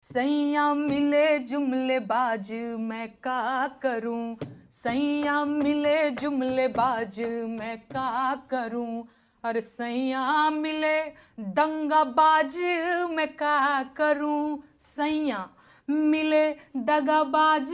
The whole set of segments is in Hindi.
सैया मिले जुमले बाज मैं का करूं, सैया मिले जुमले बाज मैं का करूं। अरे सैया मिले दंगा बाज मैं का करूं, सैया मिले दगाबाज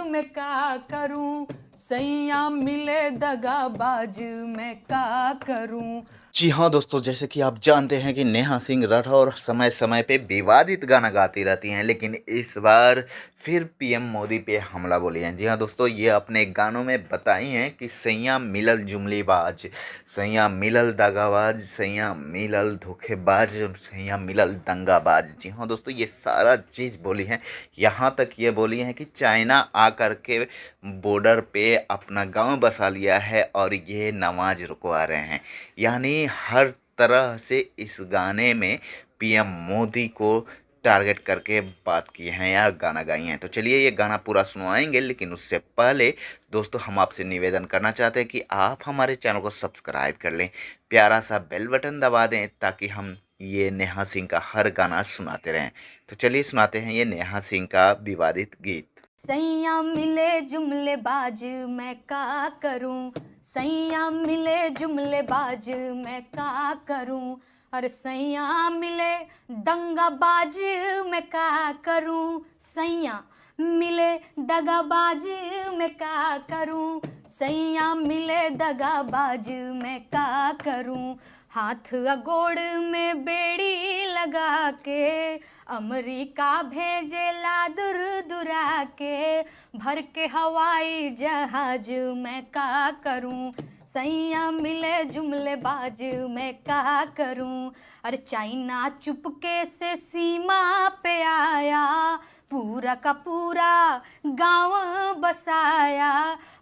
मैं का करूं, सैया मिले दगाबाज मैं का करूं। जी हाँ दोस्तों, जैसे कि आप जानते हैं कि नेहा सिंह राठौर समय समय पे विवादित गाना गाती रहती हैं, लेकिन इस बार फिर पीएम मोदी पे हमला बोली हैं। जी हाँ दोस्तों, ये अपने गानों में बताई हैं कि सैया मिलल जुमलीबाज, सैया मिलल दगाबाज, सैया मिलल धोखेबाज, सैया मिलल दंगाबाज। जी हाँ दोस्तों, ये सारा चीज़ बोली हैं। यहाँ तक ये बोली हैं कि चाइना आकर के बॉर्डर पे अपना गांव बसा लिया है और ये नमाज रुकवा रहे हैं। यानी हर तरह से इस गाने में पीएम मोदी को टारगेट करके बात की हैं या गाना गाई हैं। तो चलिए ये गाना पूरा सुनवाएंगे, लेकिन उससे पहले दोस्तों हम आपसे निवेदन करना चाहते हैं कि आप हमारे चैनल को सब्सक्राइब कर लें, प्यारा सा बेल बटन दबा दें ताकि हम ये नेहा सिंह का हर गाना सुनाते रहें। तो चलिए सुनाते हैं ये नेहा सिंह का विवादित गीत। सैया मिले जुमले बाज मैं का करूं, सैया मिले जुमले बाज मैं का करूं। अरे सैया मिले दंगाबाज मैं का करूं, सैया मिले दगाबाज मैं का करूं, सैया मिले दगाबाज मैं का करूं। हाथ अगोड़ में बेड़ी लगा के अमरीका भेजेला दूर दूरा के, भर के हवाई जहाज मैं का करूं, सैया मिले जुमले बाज मैं का करूं। अरे चाइना चुपके से सीमा पे आया, पूरा का पूरा गांव बसाया।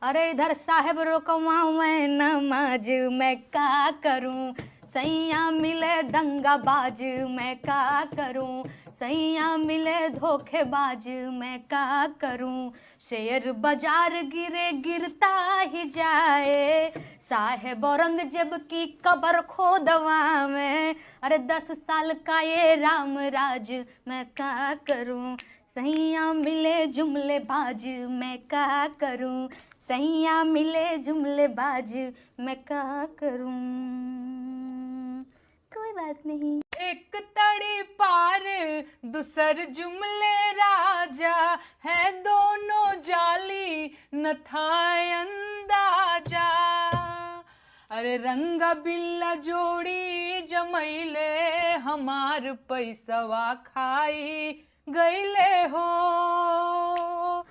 अरे इधर साहेब रोकवा मैं नमाज मैं का करूं, सैया मिले दंगाबाज मैं का करूं, सैया मिले धोखेबाज मैं का करूं। शेयर बाजार गिरे गिरता ही जाए, साहेब औरंगजेब की कब्र खोदवा में। अरे 10 साल का ये राम राज मैं का करूं, सैया मिले जुमले बाज मैं का करूं, सैया मिले जुमले बाज मैं का करूं। कोई बात नहीं। एक तड़ी पार दूसर जुमले राजा है, दोनों जाली न था अंदाजा। अरे रंगा बिल्ला जोड़ी जमैले हमार पैसवा खाई गईले हो।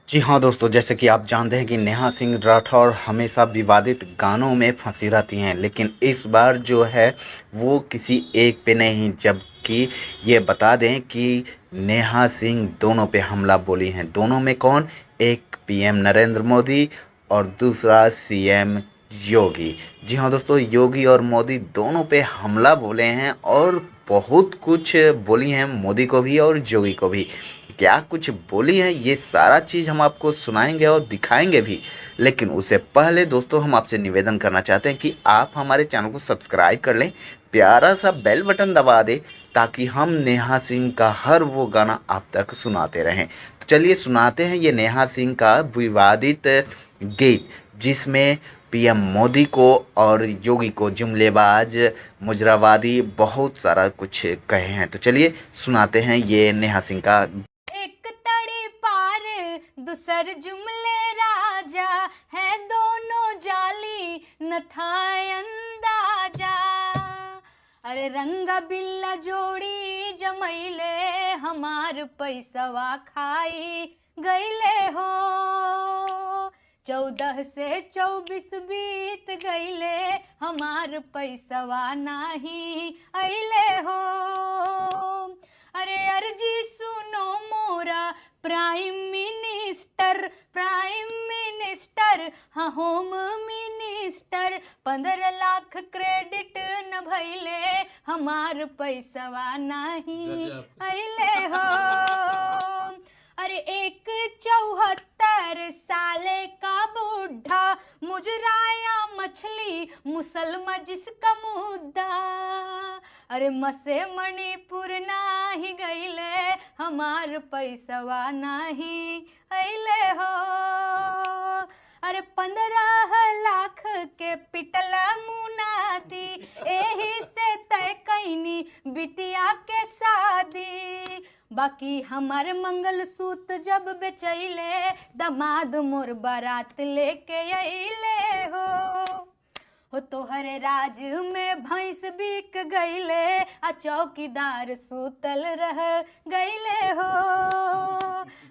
जी हाँ दोस्तों, जैसे कि आप जानते हैं कि नेहा सिंह राठौर हमेशा विवादित गानों में फंसी रहती हैं, लेकिन इस बार जो है वो किसी एक पे नहीं, जबकि ये बता दें कि नेहा सिंह दोनों पे हमला बोली हैं। दोनों में कौन? एक पीएम नरेंद्र मोदी और दूसरा सीएम योगी। जी हाँ दोस्तों, योगी और मोदी दोनों पे हमला बोले हैं और बहुत कुछ बोली हैं, मोदी को भी और योगी को भी। क्या कुछ बोली है ये सारा चीज़ हम आपको सुनाएंगे और दिखाएंगे भी, लेकिन उससे पहले दोस्तों हम आपसे निवेदन करना चाहते हैं कि आप हमारे चैनल को सब्सक्राइब कर लें, प्यारा सा बेल बटन दबा दें ताकि हम नेहा सिंह का हर वो गाना आप तक सुनाते रहें। तो चलिए सुनाते हैं ये नेहा सिंह का विवादित गीत, जिसमें पीएम मोदी को और योगी को जुमलेबाज, मुजरावादी, बहुत सारा कुछ कहे हैं। तो चलिए सुनाते हैं ये नेहा सिंह का। एक तड़ी पार दूसर जुमले राजा है, दोनों जाली न था अंदाजा। अरे रंगा बिल्ला जोड़ी जमैले हमार पैसवा खाई गईले हो। 14 से 24 बीत गईले हमार पैसवा नाही अइले हो। अरे अर्जी सुनो मोरा प्राइम मिनिस्टर, प्राइम मिनिस्टर, हाँ होम मिनिस्टर। 15 लाख क्रेडिट न भइले हमार पैसवा नाही अइले हो। अरे एक 74 साले का बूढ़ा मुजराया मछली मुसलमा जिसका मुद्दा। अरे मसे मणिपुर नाही गईले, हमार पैसवा नाही अइले हो। अरे 15 लाख के पिटला मुनादी, एही से तय कैनी बिटिया के शादी। बाकी हमार मंगलसूत्र जब बेचैले, दमाद मोर बारात लेके अइले हो तोहरे राज में भैंस बिक गईले, आ चौकीदार सूतल रह गईले हो।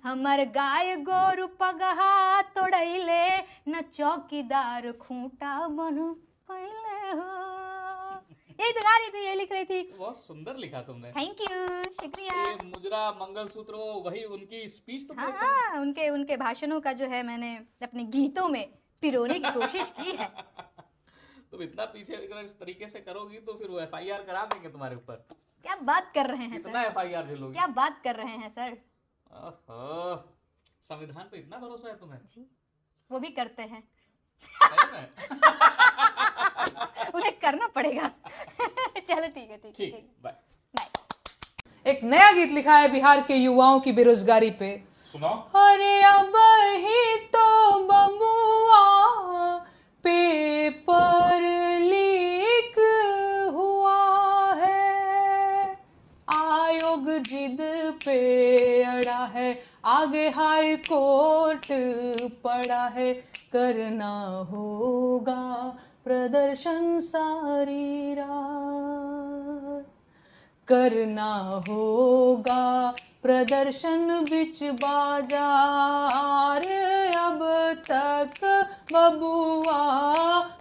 हमर गाय गोरु पगहा तोड़ैले, न चौकीदार खूंटा बन पइले हो। यही तो गा रही थी, ये लिख रही थी। बहुत सुंदर लिखा तुमने। थैंक यू, शुक्रिया। ये मुजरा मंगलसूत्र वही उनकी स्पीच तो हाँ, उनके भाषणों का जो है मैंने अपने गीतों में पिरोने की कोशिश की है। तुम इतना पीछे अगर इस तरीके से करोगी तो फिर वो FIR करा देंगे तुम्हारे ऊपर। क्या बात कर रहे हैं कितना सर? FIR झेलोगी? क्या बात कर रहे हैं सर? ओहो, संविधान पे इतना भरोसा है तुम्हें? जी, वो भी करते हैं। सही में? उन्हें करना पड़ेगा। चलो ठीक है, ठीक है, बाय बाय। एक नया गीत लिखा है बिहार के युवाओं की बेरोजगारी पे। सुनाओ। अरे अब ही तो बबुआ पेपर लीक हुआ है, आयोग जिद पे अड़ा है, आगे हाई कोर्ट पड़ा है, करना होगा प्रदर्शन सारी रात, करना होगा प्रदर्शन बिच बाजार, अब तक बबुआ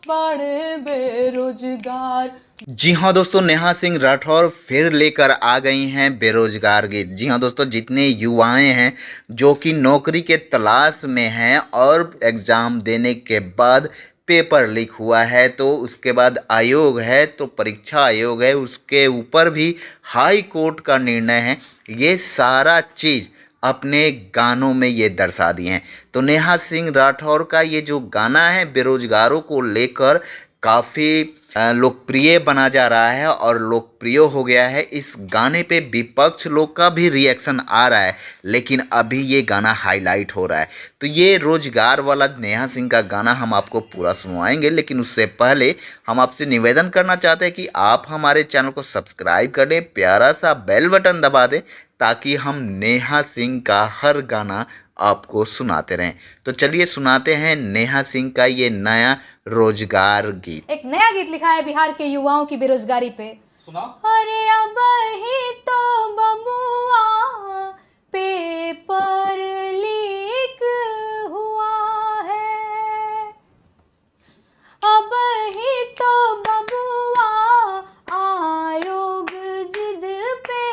बड़े बेरोजगार। जी हाँ दोस्तों, नेहा सिंह राठौर फिर लेकर आ गई हैं बेरोजगार गीत। जी हाँ दोस्तों, जितने युवाएं हैं जो कि नौकरी के तलाश में हैं और एग्ज़ाम देने के बाद पेपर लीक हुआ है, तो उसके बाद आयोग है, तो परीक्षा आयोग है, उसके ऊपर भी हाई कोर्ट का निर्णय है, ये सारा चीज़ अपने गानों में ये दर्शा दिए हैं। तो नेहा सिंह राठौर का ये जो गाना है बेरोजगारों को लेकर काफ़ी लोकप्रिय बना जा रहा है और लोकप्रिय हो गया है। इस गाने पे विपक्ष लोग का भी रिएक्शन आ रहा है, लेकिन अभी ये गाना हाईलाइट हो रहा है। तो ये रोजगार वाला नेहा सिंह का गाना हम आपको पूरा सुनवाएंगे, लेकिन उससे पहले हम आपसे निवेदन करना चाहते हैं कि आप हमारे चैनल को सब्सक्राइब कर लें, प्यारा सा बेल बटन दबा दें, ताकि हम नेहा सिंह का हर गाना आपको सुनाते रहें। तो चलिए सुनाते हैं नेहा सिंह का ये नया रोजगार गीत। एक नया गीत लिखा है बिहार के युवाओं की बेरोजगारी पे। सुनाओ। अरे अब ही तो बबुआ पेपर लीक हुआ है, अब ही तो बबुआ आयोग जिद पे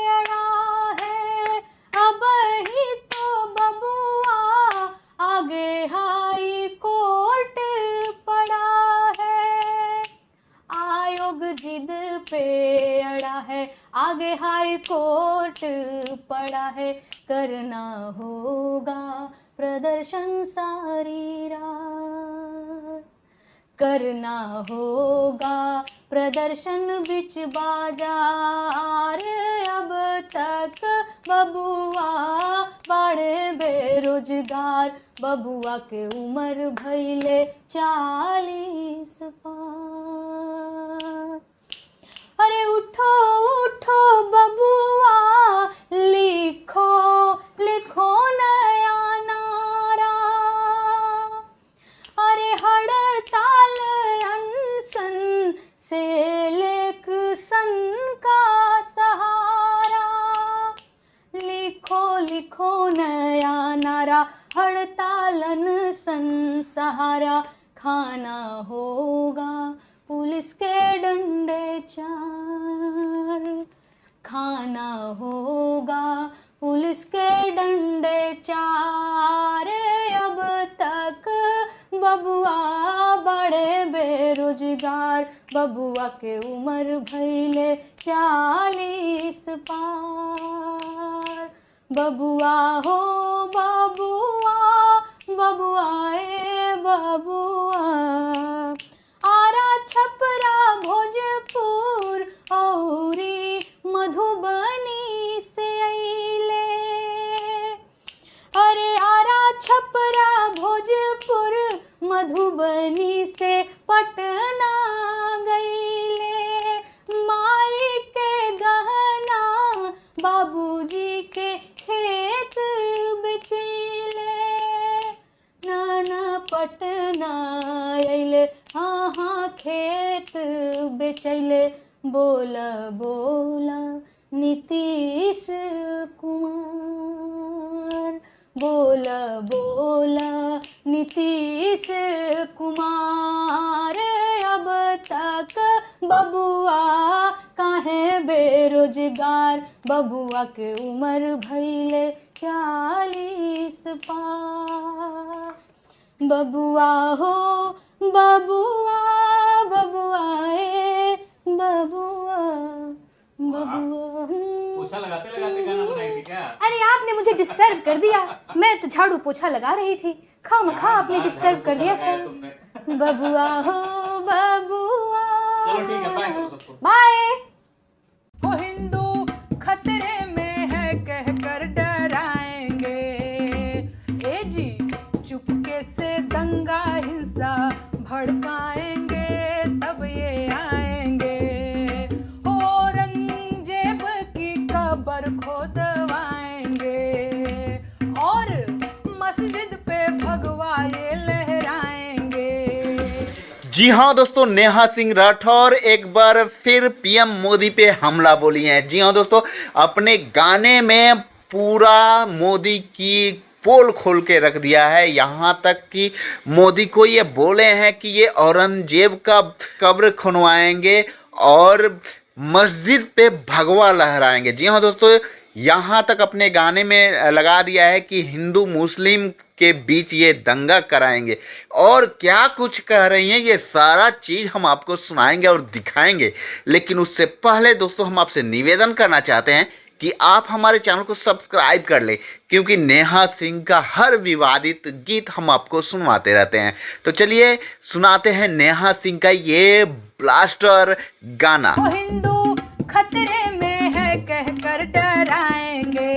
अड़ा है, अब ही तो बबुआ आगे हाई कोर्ट पड़ा है, आयोग जिद पे अड़ा है, आगे हाई कोर्ट पड़ा है, करना होगा प्रदर्शन सारी रात, करना होगा प्रदर्शन बिच बाजार, अब तक बबुआ बड़े बेरोजगार, बबुआ के उम्र भइले 40 पार। अरे उठो उठो बबुआ, लिखो लिखो नया नारा, अरे हड़ताल अनशन से इलेक्शन का सहारा, लिखो लिखो नया नारा, हड़ताल अनशन सहारा, खाना होगा पुलिस के डंडे चार, खाना होगा पुलिस के डंडे चार, अब तक बबुआ बड़े बेरोजगार, बबुआ के उम्र भइले 40 पार, बबुआ हो बबुआ, बबुआ ए बबुआ, आरा छपरा भोजपुर और मधुबनी से पटना गईले, माई के गहना बाबूजी के खेत बेचैले, नाना पटना अइले, हाँ हाँ खेत बेचैले, बोला बोला नीतीश कुमार, बोला बोला नीतीश कुमार, अब तक बबुआ काहे बेरोजगार, बबुआ के उम्र भइले 40 पार, बबुआ हो बबुआ, बबुआ ए बबुआ, बबुआ। पोछा लगाते लगाते गाना बनाई थी क्या? अरे आपने मुझे डिस्टर्ब कर दिया, मैं तो झाड़ू पोछा लगा रही थी, खामखा आपने डिस्टर्ब कर दिया सर। बबुआ हो बबुआ। चलो ठीक है, बाय करो सबको। बाय। वो हिंदू खतरे में है कहकर डराएंगे, ए जी चुपके से दंगा हिंसा भड़काएंगे, तब ये आएंगे, औरंगजेब की कब्र खोदवाएंगे, और मस्जिद पे भगवा ये लहराएंगे। जी हाँ दोस्तों, नेहा सिंह राठौर एक बार फिर पीएम मोदी पे हमला बोली हैं। जी हाँ दोस्तों, अपने गाने में पूरा मोदी की पोल खोल के रख दिया है। यहाँ तक कि मोदी को ये बोले हैं कि ये औरंगजेब का कब्र खुनवाएंगे और मस्जिद पे भगवा लहराएंगे। जी हाँ दोस्तों, यहाँ तक अपने गाने में लगा दिया है कि हिंदू मुस्लिम के बीच ये दंगा कराएंगे, और क्या कुछ कह रही हैं ये सारा चीज़ हम आपको सुनाएंगे और दिखाएंगे। लेकिन उससे पहले दोस्तों, हम आपसे निवेदन करना चाहते हैं कि आप हमारे चैनल को सब्सक्राइब कर लें, क्योंकि नेहा सिंह का हर विवादित गीत हम आपको सुनवाते रहते हैं। तो चलिए सुनाते हैं नेहा सिंह का ये ब्लास्टर गाना। वो हिंदू खतरे में है कहकर डराएंगे,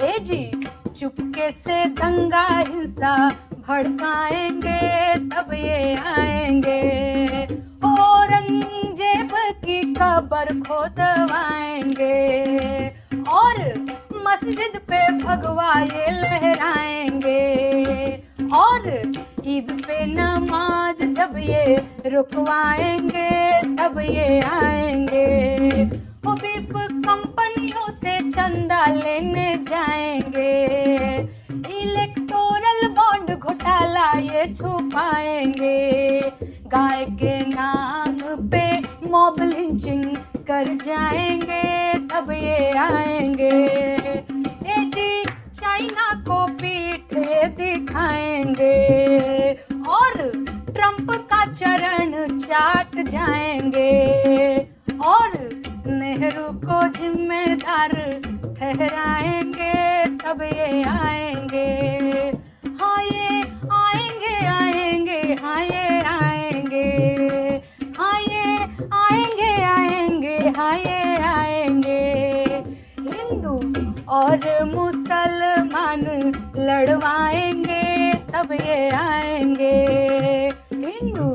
ए जी चुपके से दंगा हिंसा भड़काएंगे, तब ये आएंगे, औरंगजेब की कब्र खोदवाएंगे, और मस्जिद पे भगवा ये लहराएंगे, और ईद पे नमाज जब ये रुकवाएंगे, तब ये आएंगे, वो बीफ कंपनियों से चंदा लेने जाएंगे, इलेक्टोरल बॉन्ड घोटाला ये छुपाएंगे, गाय के नाम पे मॉब लिंचिंग कर जाएंगे, तब ये आएंगे, ए जी चाइना को पीठ दिखाएंगे, और ट्रंप का चरण चाट जाएंगे, और नेहरू को जिम्मेदार ठहराएंगे, तब ये आएंगे, हाँ ये आएंगे आएंगे, हाँ ये आएंगे, हाँ ये आएंगे आएंगे, हाँ ये आएंगे, हिंदू और मुसलमान लड़वाएंगे, तब ये आएंगे, हिंदू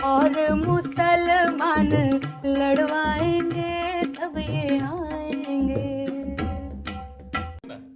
और मुसलमान लड़वाएंगे, तब ये आएंगे।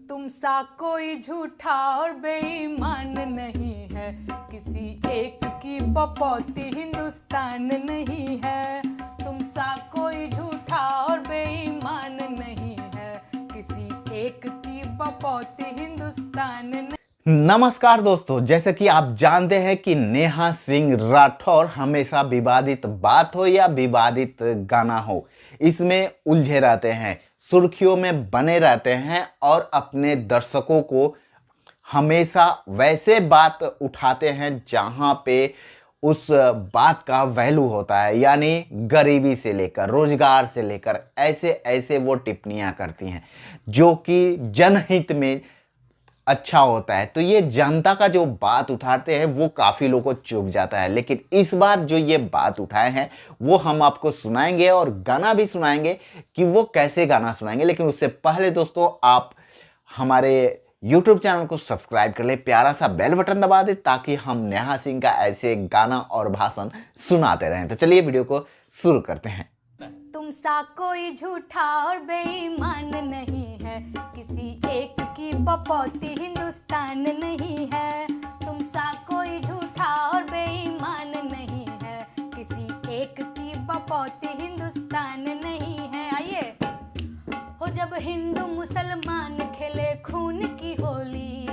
तुम सा कोई झूठा और बेईमान नहीं है, किसी एक की पपौती हिंदुस्तान नहीं है, तुम सा कोई झूठा और बेईमान नहीं है, किसी एक की पपौती हिंदुस्तान नहीं। नमस्कार दोस्तों, जैसे कि आप जानते हैं कि नेहा सिंह राठौर हमेशा विवादित बात हो या विवादित गाना हो, इसमें उलझे रहते हैं, सुर्खियों में बने रहते हैं, और अपने दर्शकों को हमेशा वैसे बात उठाते हैं जहां पे उस बात का वैल्यू होता है, यानी गरीबी से लेकर रोजगार से लेकर ऐसे ऐसे वो टिप्पणियां करती हैं जो कि जनहित में अच्छा होता है। तो ये जनता का जो बात उठाते हैं वो काफ़ी लोगों को चुभ जाता है, लेकिन इस बार जो ये बात उठाए हैं वो हम आपको सुनाएंगे और गाना भी सुनाएंगे कि वो कैसे गाना सुनाएंगे। लेकिन उससे पहले दोस्तों, आप हमारे YouTube चैनल को सब्सक्राइब कर ले, प्यारा सा बेल बटन दबा दे ताकि हम नेहा सिंह का ऐसे गाना और भाषण सुनाते रहें। तो चलिए वीडियो को शुरू करते हैं। तुम सा कोई झूठा और बेईमान नहीं है, किसी एक की बपौती हिंदुस्तान नहीं है। तुम सा कोई झूठा और बेईमान नहीं है, किसी एक की बपौती हिंदुस्तान नहीं है। आइए हो जब हिंदू मुसलमान खेले खून की होली,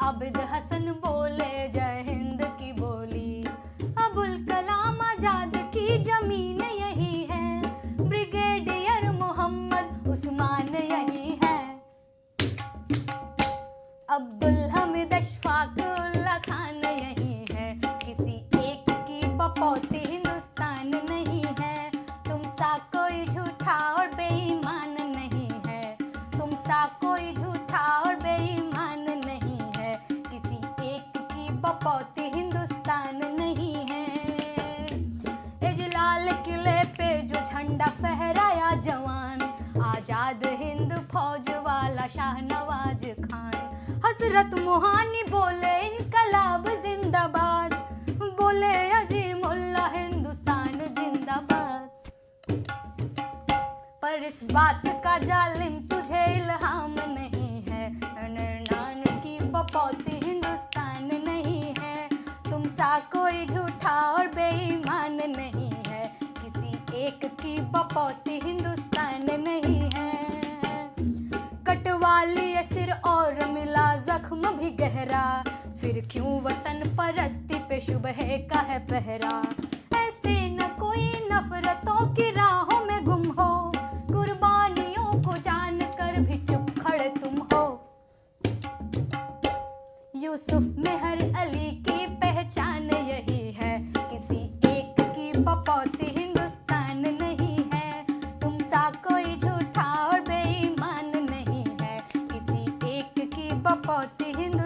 आबिद हसन बोले जय हिंद की बोली। अबुल कलाम आजाद की जमीन यही है, ब्रिगेडियर मोहम्मद उस्मान यही है। अब्दुल हमीद अशफाक उल्ला खान यही है, किसी एक की बपौती हिंदुस्तान नहीं है। तुम सा कोई झूठा और बेईमान नहीं है, तुम सा कोई झूठा और बेईमान नहीं है, किसी एक की बपौती हिंदुस्तान नहीं है। लाल किले पे जो झंडा फहराया जवान, आजाद हिंद फौज वाला शाहनवाज खान। हसरत मोहानी बोले इनकलाब जिंदाबाद, बोले अजीमुल्ला हिंदुस्तान जिंदाबाद। पर इस बात का जालिम तुझे इल्हाम नहीं है, नान की बपौती हिंदुस्तान नहीं है। तुम सा कोई झूठा और बेईमान नहीं है, किसी एक की बपौती हिंदुस्तान नहीं है। कटवाली सिर और मिला जख्म भी गहरा, फिर क्यों वतन परस्ती पे शुबह का है पहरा। ऐसे न कोई नफरतों की राहों में गुम हो, कुर्बानियों को जानकर भी चुप खड़े तुम हो। यूसुफ मेहर अली की पहचान यही है, किसी एक की बपौती हिंदुस्तान नहीं है। तुम सा कोई झूठा और बेईमान नहीं है, किसी एक की बपौती हिंदुस्तान